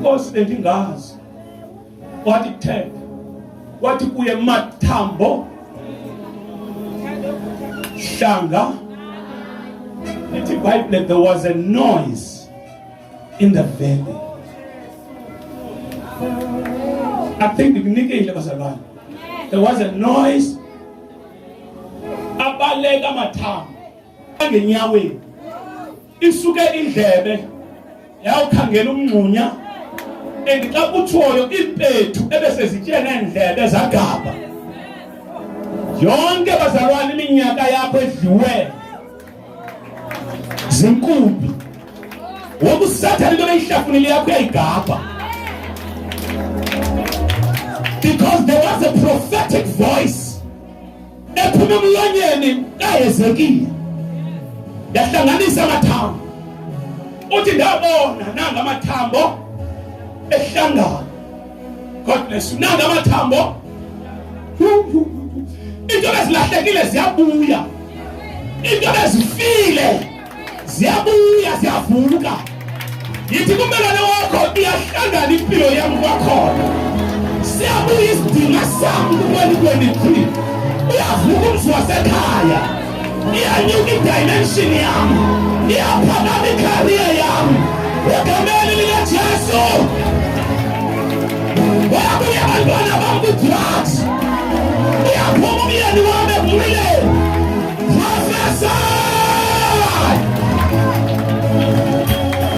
inkosi endingazi wathi kuthele wathi kuye Mathambo hlanga ithi Bible there was a noise in the valley. I think ngikunikile bazalwane. There was a noise abaleka Mathambo ngenyaweni isuke indlebe yawukhangela umngcunya endixa kuthoyo impethu ebese zitshena endlebe zagaba yonke bazalwane iminyaka yakho edliwe zinkumbi wokusathana into beyihlafunile yakho yayigaba because there was a prophetic voice ephuma emlonyeni kaHezekiya yahlanganisa Mathambo uthi ndabona nanga Mathambo ehlangana. God bless you. Nanga Mathambo into ezilahlekile ziyabuya, into ezifile ziyabuya ziyavuka. Yithi kumelane wakho iyahlangana impilo yami kwakhona siyabuya isidinga sami ku-2023 uyavuka umzi wasekhaya iyanyuka idimension yami iyaphakama icareer yami egameni likaJesu. Wayabuya abantwana bami ku-drugs uyaphuma umyeni wami ekumile professor